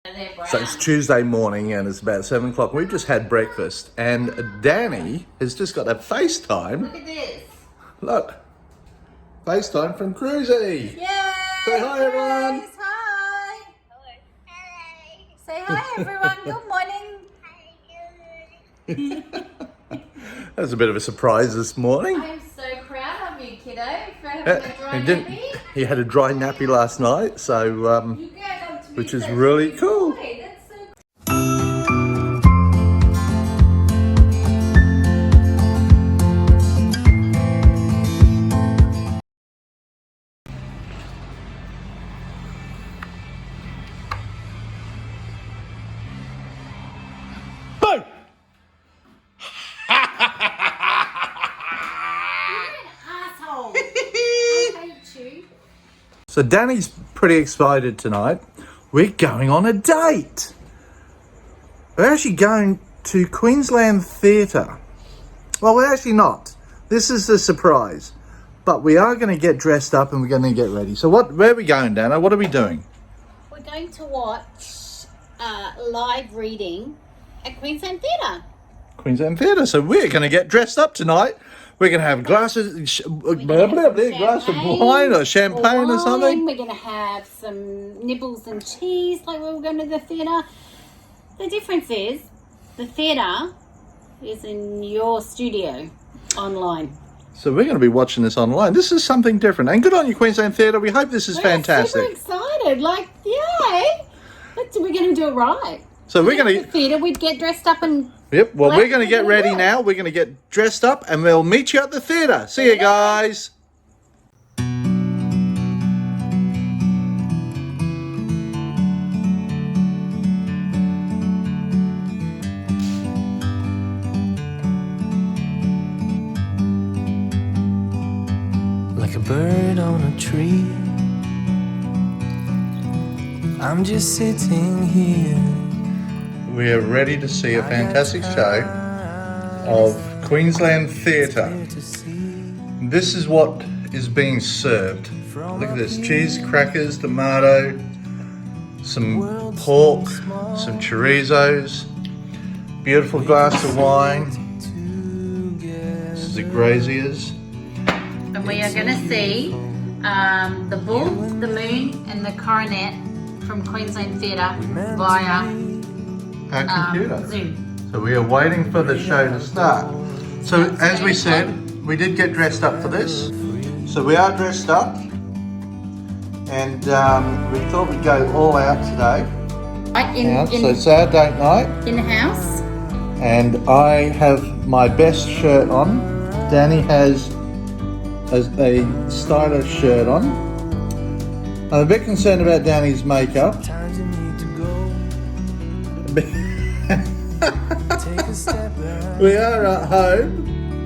So it's Tuesday morning and it's about 7 o'clock. We've just had breakfast and Dannii has just got a FaceTime. Look at this. Look. FaceTime from Cruzy. Yay! Say hi, everyone. Guys, hi. Hello. Hi. Say hi, everyone. Good morning. That was a bit of a surprise this morning. I'm so proud of you, kiddo, for having a dry nappy. He had a dry nappy last night, so You guys up to me, which is that's really so cool. Boy, that's so cool. Boom! Asshole. I hate you. So Danny's pretty excited tonight. We're going on a date. We're actually going to Queensland Theatre. Well, we're actually not. This is a surprise. But we are going to get dressed up and we're going to get ready. So where are we going, Dana? What are we doing? We're going to watch live reading at Queensland Theatre. Queensland Theatre. So we're going to get dressed up tonight. We're going to have glass of wine or champagne or something. We're going to have some nibbles and cheese like we were going to the theatre. The difference is the theatre is in your studio online. So we're going to be watching this online. This is something different. And good on you, Queensland Theatre. We hope this is fantastic. We're super excited. Like, yay. We're going to do it right. So we're going to... the theatre, we'd get dressed up and... Yep, well, we're going to get ready now. We're going to get dressed up and we'll meet you at the theatre. See you guys. Like a bird on a tree, I'm just sitting here. We are ready to see a fantastic show of Queensland Theatre. This is what is being served. Look at this, cheese, crackers, tomato, some pork, some chorizos, beautiful glass of wine. This is a Grazier's. And we are going to see the bull, the moon and the coronet from Queensland Theatre via Our computer. Zoom. So we are waiting for the show to start. So as we said, we did get dressed up for this. So we are dressed up and we thought we'd go all out today. So it's our date night. In the house. And I have my best shirt on. Dannii has a stylish shirt on. I'm a bit concerned about Danny's makeup. We are at home.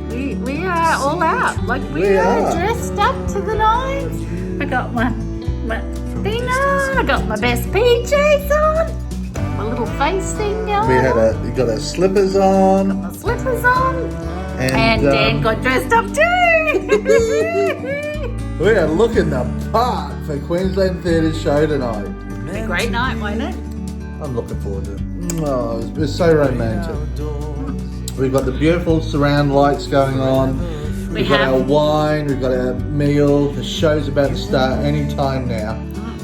We are all out. Like we are dressed up to the nines. I got my thing on. I got my best PJs on. My little face thing going. We got our slippers on. Got my slippers on. And Dan got dressed up too. We are looking the part for Queensland Theatre's show tonight. It'll be a great night, won't it? I'm looking forward to it. Oh, it's so romantic. We've got the beautiful surround lights going on. We've got our wine, we've got our meal. The show's about to start any time now.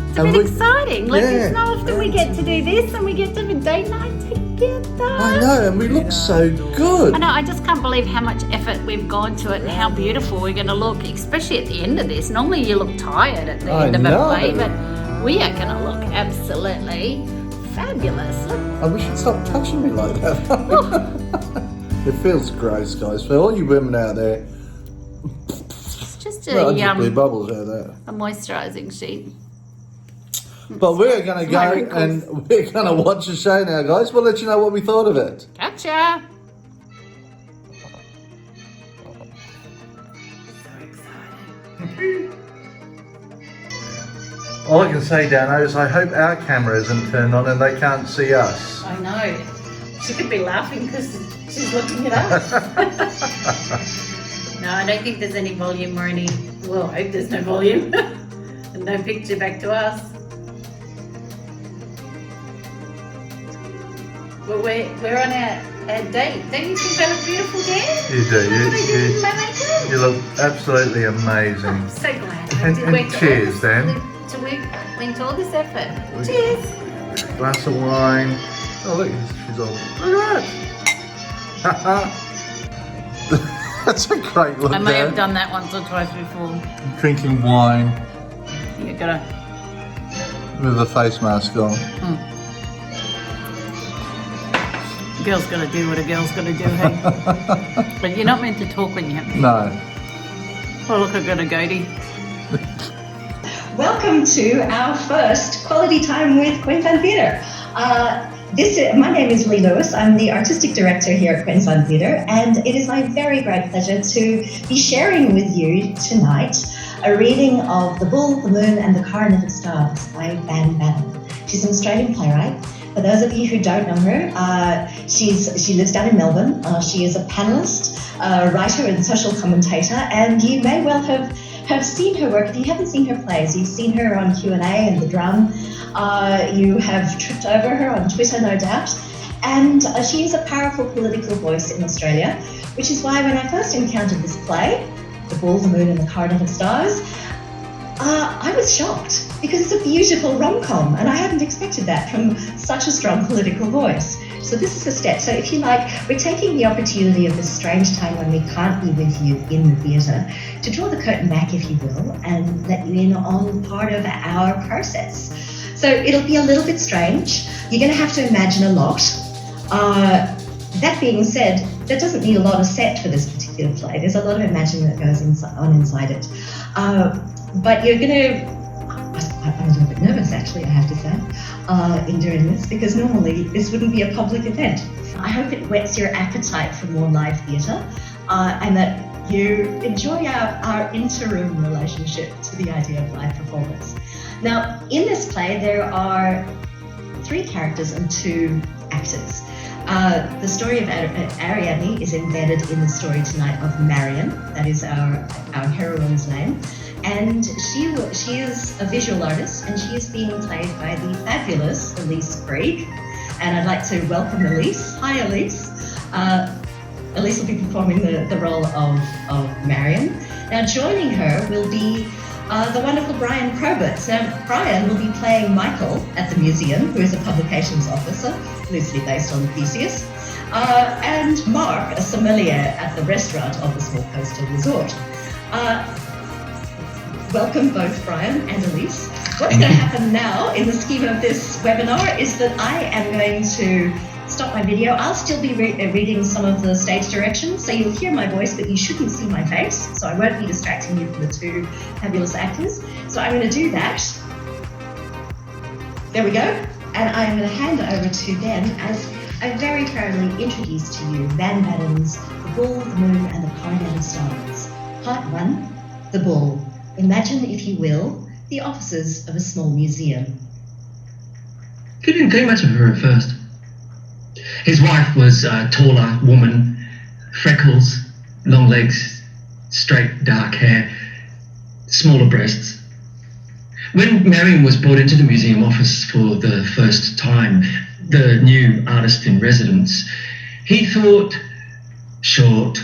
It's a bit exciting. Like it's not often we get to do this and we get to have a date night together. I know, and we look so good. I know, I just can't believe how much effort we've gone to it and how beautiful we're going to look, especially at the end of this. Normally you look tired at the end of a play, but we are going to look absolutely fabulous. Look. I wish you'd stop touching me like that. It feels gross, guys. For all you women out there, it's just blue bubbles out there. A moisturising sheet. But we're going to go and we're going to watch the show now, guys. We'll let you know what we thought of it. Gotcha. All I can say, Dano, is I hope our camera isn't turned on and they can't see us. I know. She could be laughing because she's looking at us. No, I don't think there's any volume or any... Well, I hope there's no volume. And no picture back to us. But we're on our date. Don't you think I look beautiful, Dan? You do. What I did with my makeup? You look absolutely amazing. I'm so glad. I And- did and went to cheers, all this, Dan. went to all this effort. Cheers. Glass of wine. Oh look, she's all. Look at that. That's a great look. I may Dan. have done that once or twice before. Drinking wine You gotta. with a face mask on. A girl's gotta do what a girl's gotta do, hey? But you're not meant to talk when you have to. No. Oh, look, I've got a goatee. Welcome to our first Quality Time with Queensland Theatre. My name is Lee Lewis. I'm the Artistic Director here at Queensland Theatre, and it is my very great pleasure to be sharing with you tonight a reading of The Bull, the Moon and the Coronet of Stars by Van Batten. She's an Australian playwright. For those of you who don't know her, she lives down in Melbourne. She is a panellist, writer and social commentator, and you may well have seen her work. If you haven't seen her plays, you've seen her on Q&A and The Drum. You have tripped over her on Twitter, no doubt. And she is a powerful political voice in Australia, which is why when I first encountered this play, The Bull, the Moon and the Coronet of Stars, I was shocked because it's a beautiful rom-com and I hadn't expected that from such a strong political voice. So this is a step. So if you like, we're taking the opportunity of this strange time when we can't be with you in the theatre to draw the curtain back, if you will, and let you in on part of our process. So it'll be a little bit strange. You're going to have to imagine a lot. That being said, there doesn't need a lot of set for this particular play. There's a lot of imagining that goes on inside it. But you're going to... I'm a little bit nervous, actually, I have to say, in doing this, because normally this wouldn't be a public event. I hope it whets your appetite for more live theatre, and that you enjoy our interim relationship to the idea of live performance. Now, in this play, there are 3 characters and 2 actors. The story of Ariadne is embedded in the story tonight of Marion, that is our heroine's name. And she is a visual artist, and she is being played by the fabulous Elise Krieg. And I'd like to welcome Elise. Hi, Elise. Elise will be performing the role of Marion. Now, joining her will be the wonderful Brian Probert. Now, Brian will be playing Michael at the museum, who is a publications officer, loosely based on Theseus, and Mark, a sommelier at the restaurant of the small coastal resort. Welcome both Brian and Elise. What's going to happen now in the scheme of this webinar is that I am going to stop my video. I'll still be reading some of the stage directions, so you'll hear my voice, but you shouldn't see my face, so I won't be distracting you from the 2 fabulous actors. So I'm going to do that. There we go. And I'm going to hand over to them as I very proudly introduce to you Van Batten's The Bull, the Moon and the Coronet of Stars. Part 1, The Bull. Imagine, if you will, the offices of a small museum. He didn't think much of her at first. His wife was a taller woman, freckles, long legs, straight dark hair, smaller breasts. When Marion was brought into the museum office for the first time, the new artist in residence, he thought short.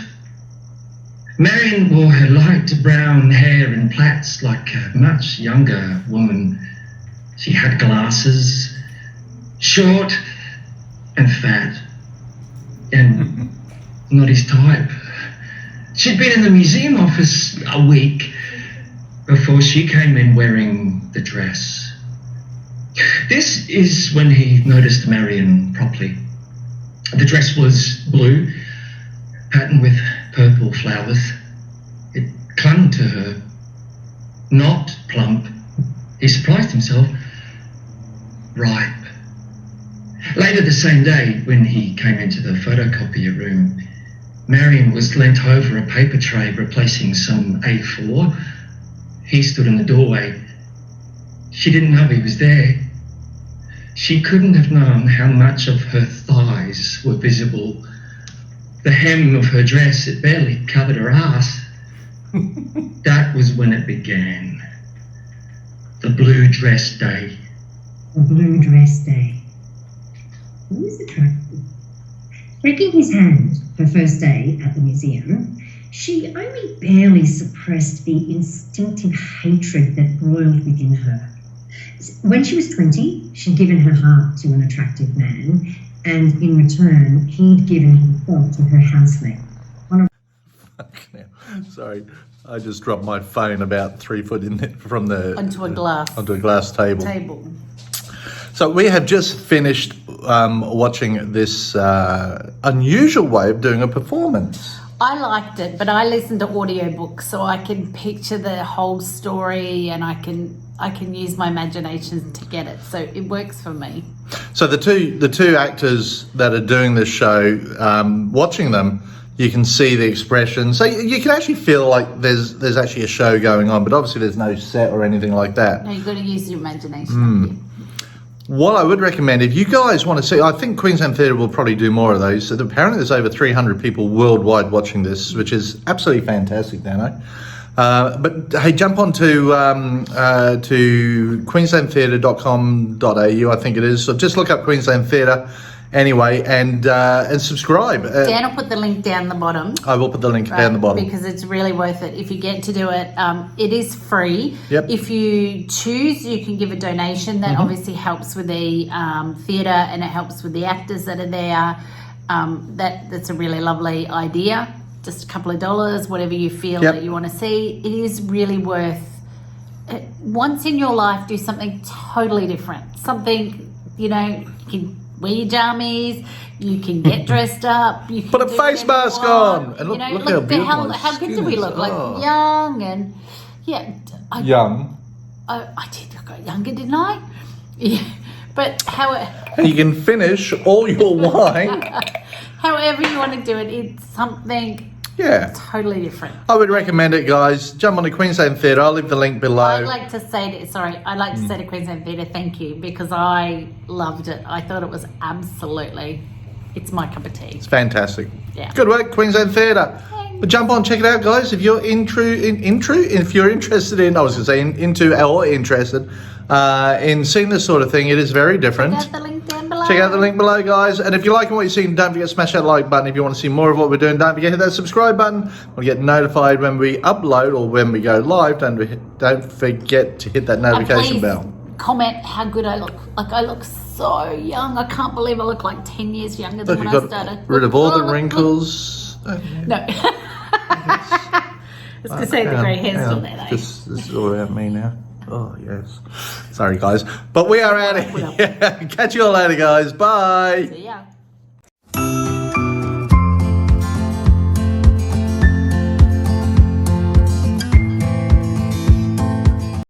Marion wore her light brown hair in plaits like a much younger woman. She had glasses, short and fat, and not his type. She'd been in the museum office a week before she came in wearing the dress. This is when he noticed Marion properly. The dress was blue, patterned with purple flowers. It clung to her, not plump. He surprised himself. Ripe. Later the same day, when he came into the photocopier room, Marion was leant over a paper tray replacing some A4. He stood in the doorway. She didn't know he was there. She couldn't have known how much of her thighs were visible. The hem of her dress, it barely covered her ass. That was when it began. The blue dress day. The blue dress day. He was attractive. Breaking his hand her first day at the museum, she only barely suppressed the instinctive hatred that boiled within her. When she was 20, she'd given her heart to an attractive man, and in return, he'd given himself to her housemate. Sorry, I just dropped my phone about 3 foot in it from the Onto a glass table. So we have just finished watching this unusual way of doing a performance. I liked it, but I listened to audiobooks, so I can picture the whole story, and I can use my imagination to get it. So it works for me. So the two actors that are doing this show, watching them, you can see the expression. So you can actually feel like there's actually a show going on, but obviously there's no set or anything like that. No, you've got to use your imagination. What I would recommend, if you guys want to see, I think Queensland Theatre will probably do more of those. So apparently there's over 300 people worldwide watching this, which is absolutely fantastic, Dannii. But hey, jump on to queenslandtheatre.com.au, I think it is. So just look up Queensland Theatre anyway, and subscribe. Dan will put the link down the bottom. I will put the link down the bottom. Because it's really worth it if you get to do it. It is free. Yep. If you choose, you can give a donation. That obviously helps with the theatre, and it helps with the actors that are there. That's a really lovely idea. Just a couple of dollars, whatever you feel that you want to see. It is really worth it. Once in your life, do something totally different. Something, you can wear your jammies, you can get dressed up, you can put a face mask on, and look how beautiful how good do we look? Like young and young. I did look younger, didn't I? Yeah, but and you can finish all your wine. However you want to do it, it's something totally different. I would recommend it, guys. Jump on to Queensland Theatre. I'll leave the link below. I'd like to say to Queensland Theatre thank you, because I loved it. I thought it was it's my cup of tea. It's fantastic. Yeah. Good work, Queensland Theatre. But jump on, check it out, guys. If you're interested in seeing this sort of thing, it is very different. Check out the link down below. Check out the link below, guys. And if you're liking what you're seeing, don't forget to smash that like button. If you want to see more of what we're doing, don't forget to hit that subscribe button. We'll get notified when we upload or when we go live. Don't forget to hit that notification bell. Comment how good I look. Like, I look so young. I can't believe I look like 10 years younger than when I started. Rid of all the wrinkles. No. I was going to say the grey hair's still there, though. This is all about me now. Oh, yes. Sorry, guys. But we are out of here. Catch you all later, guys. Bye. See ya.